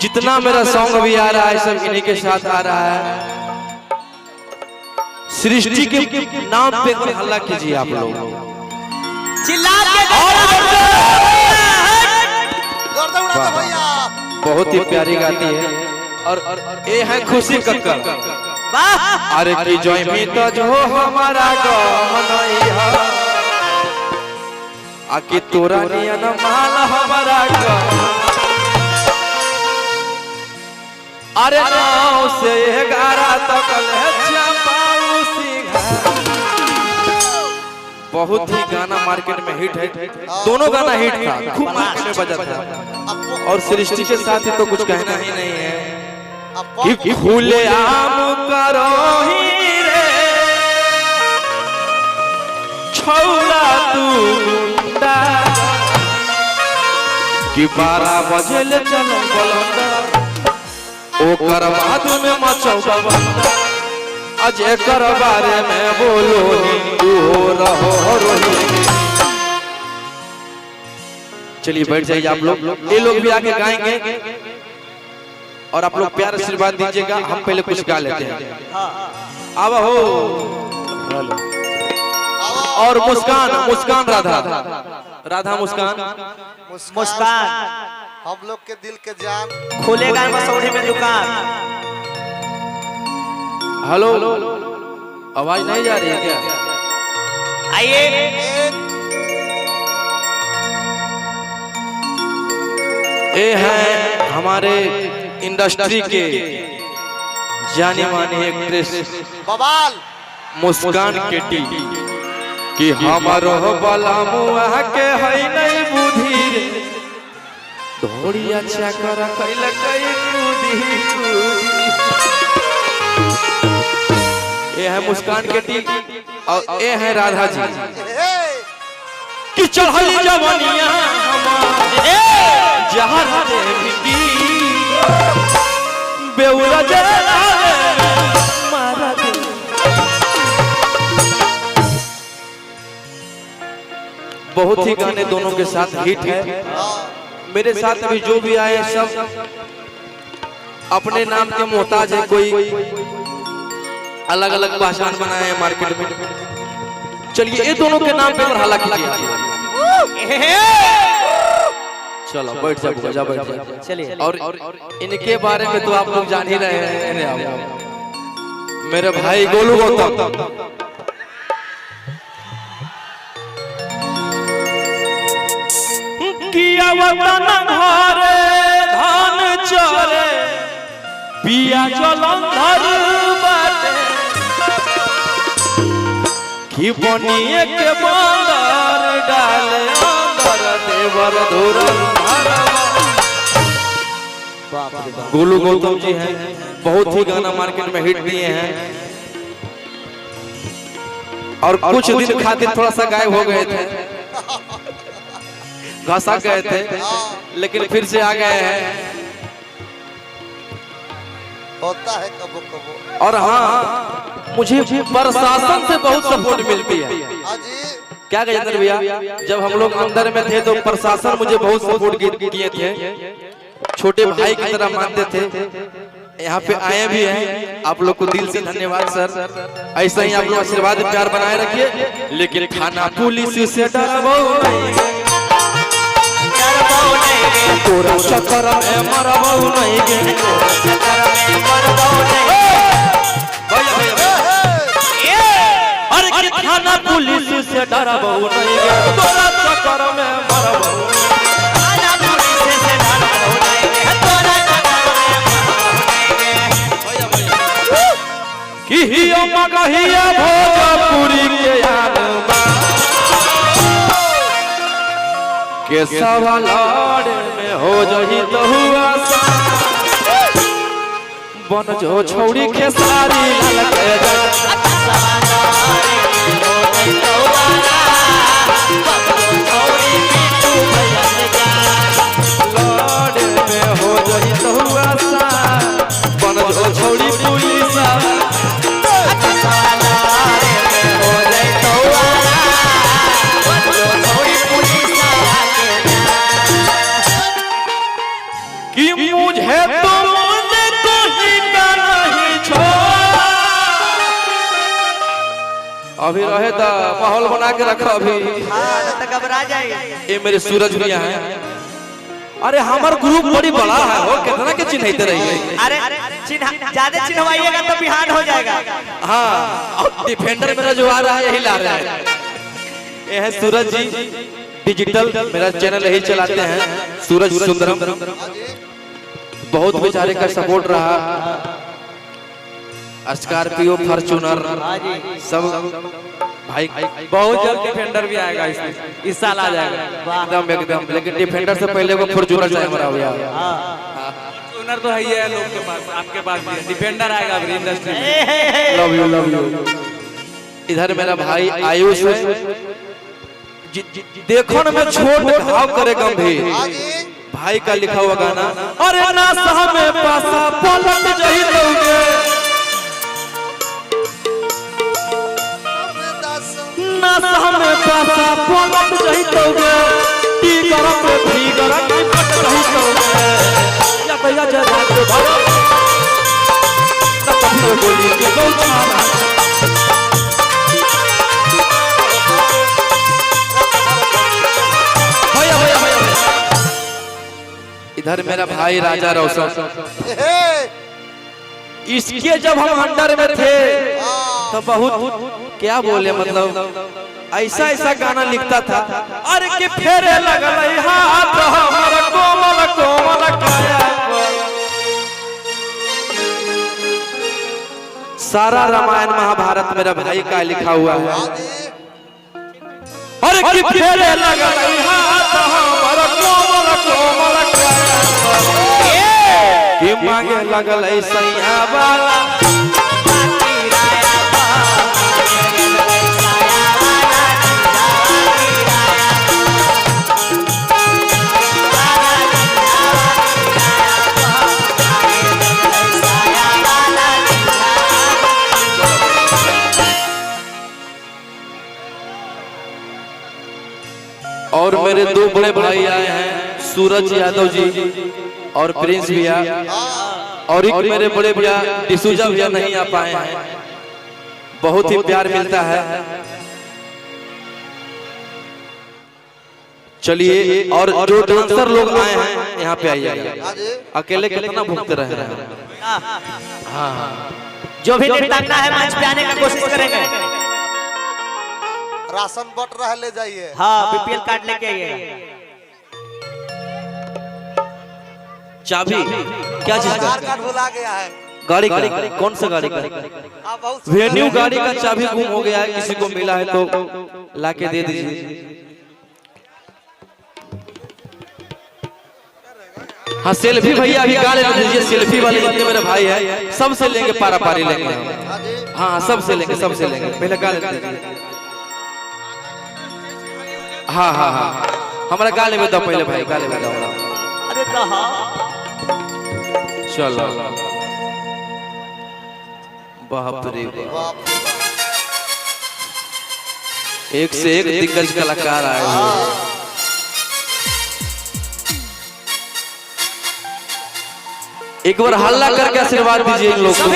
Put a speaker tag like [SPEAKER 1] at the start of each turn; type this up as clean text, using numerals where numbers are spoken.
[SPEAKER 1] जितना मेरा सॉन्ग अभी आ रहा है सब इन्हीं के साथ आ रहा है। सृष्टि के नाम पे हल्ला कीजिए आप लोग,
[SPEAKER 2] चिल्ला के
[SPEAKER 1] भैया। बहुत ही प्यारी गाती है और ये है खुशी कक्कर। अरे की जोई में तो जो हमारा गहनइहा आके तोरा नियन माल हमारा गहन। अरे 9 से 11 तक बहुत ही गाना मार्केट में हिट है। दोनों गाना हिट था, खूब मार्केट में बजा था। और सृष्टि के साथ ही तो कुछ कहना ही नहीं है कि खुले आम करो ही रे छौड़ा तू गुंडा कि 12 बजे ले चलो बलंदा ओकर बाद में मचौबा बंदा। आज एकर बारे में बोलो हिंदू हो रहो रोहिंग्या। चलिए बैठ जाइए आप लोग, ये लोग भी आके गाएंगे और आप लोग प्यार आशीर्वाद दीजिएगा। हम पहले कुछ गा लेते हैं। अब हो और मुस्कान मुस्कान राधा राधा मुस्कान
[SPEAKER 2] मुस्कान
[SPEAKER 3] हम लोग के दिल के जान
[SPEAKER 2] खुलेगा मसौढ़ी में दुकान।
[SPEAKER 1] हेलो आवाज नहीं जा रही है क्या?
[SPEAKER 2] आइए
[SPEAKER 1] ये है हमारे इंडस्ट्री के जाने माने एक्ट्रेस
[SPEAKER 3] बवाल
[SPEAKER 1] मुस्कान केटी कि हमारो बाला मुआ के है नहीं बुद्धि रे धोड़ी अच्छा कर कैल कई कूदी। ये है मुस्कान केटी और ये है राधा जी कि चढ़ली जवानिया हमारे जहर देवी बेउरा जला मारा दे। बहुत ही गाने दोनों के साथ हिट है। मेरे साथ अभी जो भी आए सब अपने नाम के मोहताज है। कोई अलग अलग पहचान बनाए हैं मार्केट में। चलिए ये दोनों के नाम पे और हल्ला कीजिए। चलो बैठ जाओ बैठ जाओ।
[SPEAKER 2] चलिए
[SPEAKER 1] और इनके बारे में तो आप लोग जान ही रहे हैं। मेरे भाई गोलू गौतम किया वतन घरे धान चरे पिया जलंधर बाटे कि बनिए के बंदर डाले अंदर देवर धुर। गोलू गौतम जी हैं, बहुत ही गाना मार्केट में हिट दिए हैं और कुछ दिन खातिर थोड़ा सा गायब हो गए थे, घसा गए थे, लेकिन फिर से आ गए हैं।
[SPEAKER 3] होता है कबो कबो।
[SPEAKER 1] और हाँ मुझे प्रशासन से बहुत सपोर्ट मिलती है। क्या गजेंद्र भैया, जब हम लोग अंदर में थे तो प्रशासन मुझे बहुत सपोर्ट किए थे, छोटे भाई की तरह मानते थे। यहाँ पे आए भी हैं, आप लोग को दिल से धन्यवाद सर। ऐसा ही आप लोग आशीर्वाद प्यार बनाए रखिए। लेकिन थाना पुलिस से डरबो तोरा चक्कर में मरबो नहीं गे। अरे थाना पुलिस से डरबो नहीं गे तोरा चक्कर में मरबो। कि हियो मगहिया भोजपुरी के आलमा के सवालाड़ में हो जही तो हुआ बन जो छौड़ी खेसारी लाल के लाड़ में हो जही तो हुआ बन जो छौड़ी पुलिस कि मुझे तुमने कहीं का नहीं छोड़ा। अभी रहे तो माहौल बना के रखो अभी।
[SPEAKER 2] हाँ, तो घबरा जाए।
[SPEAKER 1] ये मेरे सूरज भैया हैं। अरे हमार ग्रुप बड़ी बड़ा है हो, कितना के चिन्हते रहिए।
[SPEAKER 2] अरे ज्यादा चिन्हवाइएगा तो बिहान हो जाएगा।
[SPEAKER 1] हाँ, और डिफेंडर मेरा जो आ रहा है यही ला रहा है। ये है सूरज जी डिजिटल, मेरा चैनल यही चलाते हैं, सूरज सुंदरम। बहुत बेचारे का सपोर्ट रहा, स्कॉर्पियो फॉर्च्यूनर सब भाई।
[SPEAKER 4] बहुत जल्द डिफेंडर भी आएगा इसमें, इस साल आ जाएगा
[SPEAKER 1] एकदम एकदम। लेकिन डिफेंडर से पहले वो फॉर्च्यूनर चाहिए हमारा भैया।
[SPEAKER 4] फॉर्च्यूनर तो है ही है लोग के पास, आपके पास भी है। डिफेंडर आएगा अभी इंडस्ट्री में।
[SPEAKER 1] Love you love you. इधर मेरा भाई आयुष है, देखो ना मैं छोट घाव करे गंभीर। भाई का लिखा हुआ गाना, अरे ना में पासा पलट जही लोगे, ना में पासा पलट जही लोगे, टी गरम में भी गरम पट जही लोगे। या भैया जरा के भरो तब तो बोली के गौछाना। इधर मेरा भाई राजा रोशन, इसके जब हम अंडर में थे तो बहुत क्या बोले, मतलब ऐसा ऐसा गाना लिखता था। अरे के फेरे लगल हाथ हमर कोमल कोमल काया पर। सारा रामायण महाभारत मेरा भाई का लिखा हुआ है। अरे के फेरे लगल हाथ हमर कोमल कोमल ये मांगे लगल सैया वाला। और मेरे दो बड़े भाई आए हैं, सूरज यादव जी और प्रिंस भैया, और एक मेरे बड़े भैया डिसूजा भैया नहीं आ पाए हैं। बहुत ही प्यार मिलता है। चलिए, और जो डांसर लोग आए हैं यहाँ पे आइए। अकेले कितना भुगते रहे हैं। हाँ,
[SPEAKER 2] जो भी निपटाना है मंच पे आने का कोशिश करेंगे।
[SPEAKER 3] राशन बट रहा ले जाइए।
[SPEAKER 2] हाँ, बीपीएल कार्ड लेके आइए।
[SPEAKER 1] चाबी क्या चीज का?
[SPEAKER 3] आधार कार्ड भुला गया है।
[SPEAKER 1] गाड़ी का? कौन सा गाड़ी का? वेन्यू गाड़ी का चाबी गुम हो गया है, किसी को मिला है तो लाके दे दीजिए। हाँ, सेल्फी भैया अभी गाड़ी ले दीजिए। सेल्फी वाले जितने मेरे भाई है सबसे लेंगे, पारा पारी लेंगे। हाँ, सबसे लेंगे, सबसे लेंगे। पहले गाड़ी ले दीजिए। हाँ हाँ हाँ, हमारा गाली में दो पहले भाई, गाली में दो।
[SPEAKER 2] अरे रहा
[SPEAKER 1] चलो, बाप रे
[SPEAKER 3] बाप।
[SPEAKER 1] एक से एक दिग्गज कलाकार आए हैं। एक बार हल्ला करके आशीर्वाद दीजिए इन लोगों को।